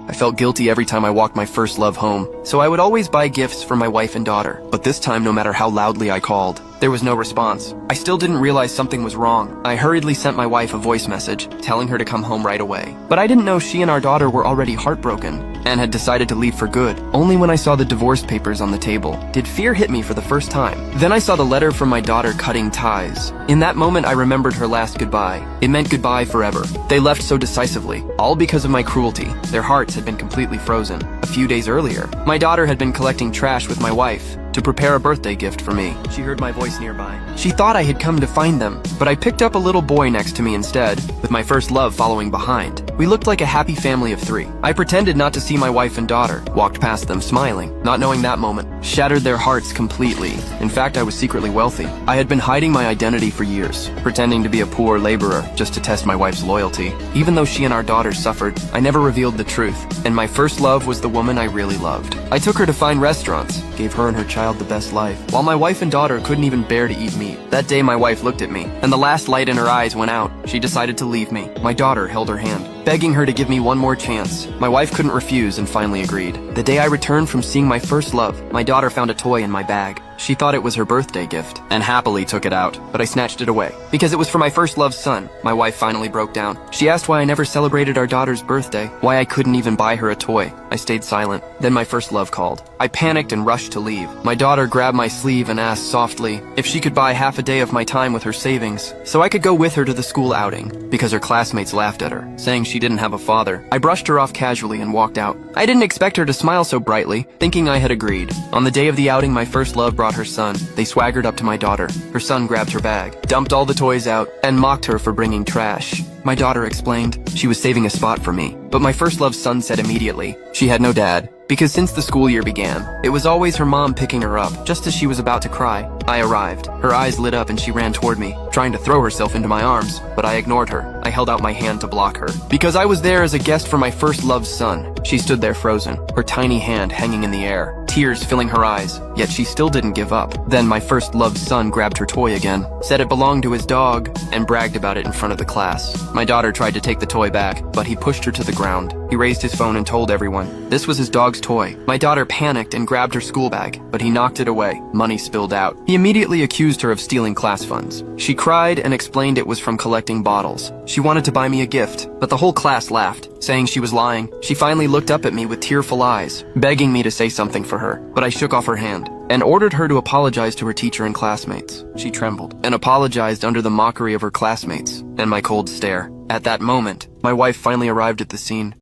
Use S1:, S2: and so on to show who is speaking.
S1: I felt guilty every time I walked my first love home, so I would always buy gifts for my wife and daughter. But this time, no matter how loudly I called, there was no response. I still didn't realize something was wrong. I hurriedly sent my wife a voice message, telling her to come home right away. But I didn't know she and our daughter were already heartbroken and had decided to leave for good. Only when I saw the divorce papers on the table did fear hit me for the first time. Then I saw the letter from my daughter cutting ties. In that moment, I remembered her last goodbye. It meant goodbye forever. They left so decisively, all because of my cruelty. Their hearts had been completely frozen. A few days earlier, my daughter had been collecting trash with my wife to prepare a birthday gift for me. She heard my voice nearby. She thought I had come to find them, but I picked up a little boy next to me instead, with my first love following behind. We looked like a happy family of 3. I pretended not to see my wife and daughter, walked past them smiling, not knowing that moment shattered their hearts completely. In fact, I was secretly wealthy. I had been hiding my identity for years, pretending to be a poor laborer just to test my wife's loyalty. Even though she and our daughter suffered, I never revealed the truth, and my first love was the woman I really loved. I took her to fine restaurants, gave her and her child the best life, while my wife and daughter couldn't even bear to eat meat. That day my wife looked at me, and the last light in her eyes went out. She decided to leave me. My daughter held her hand, begging her to give me one more chance. My wife couldn't refuse and finally agreed. The day I returned from seeing my first love, my daughter found a toy in my bag. She thought it was her birthday gift and happily took it out, but I snatched it away because it was for my first love's son. My wife finally broke down. She asked why I never celebrated our daughter's birthday, why I couldn't even buy her a toy. I stayed silent. Then my first love called. I panicked and rushed to leave. My daughter grabbed my sleeve and asked softly if she could buy half a day of my time with her savings so I could go with her to the school outing because her classmates laughed at her, saying she didn't have a father. I brushed her off casually and walked out. I didn't expect her to smile so brightly, thinking I had agreed. On the day of the outing, my first love brought her son. They swaggered up to my daughter. Her son grabbed her bag, dumped all the toys out, and mocked her for bringing trash. My daughter explained she was saving a spot for me, but my first love's son said immediately she had no dad, because since the school year began, it was always her mom picking her up, just as she was about to cry. I arrived. Her eyes lit up and she ran toward me, trying to throw herself into my arms, but I ignored her. I held out my hand to block her, because I was there as a guest for my first love's son. She stood there frozen, her tiny hand hanging in the air, tears filling her eyes, yet she still didn't give up. Then my first love's son grabbed her toy again, said it belonged to his dog, and bragged about it in front of the class. My daughter tried to take the toy back, but he pushed her to the ground. He raised his phone and told everyone this was his dog's toy. My daughter panicked and grabbed her school bag, but he knocked it away. Money spilled out. He immediately accused her of stealing class funds. She cried and explained it was from collecting bottles. She wanted to buy me a gift, but the whole class laughed, saying she was lying. She finally looked up at me with tearful eyes, begging me to say something for her, but I shook off her hand and ordered her to apologize to her teacher and classmates. She trembled and apologized under the mockery of her classmates and my cold stare. At that moment, my wife finally arrived at the scene.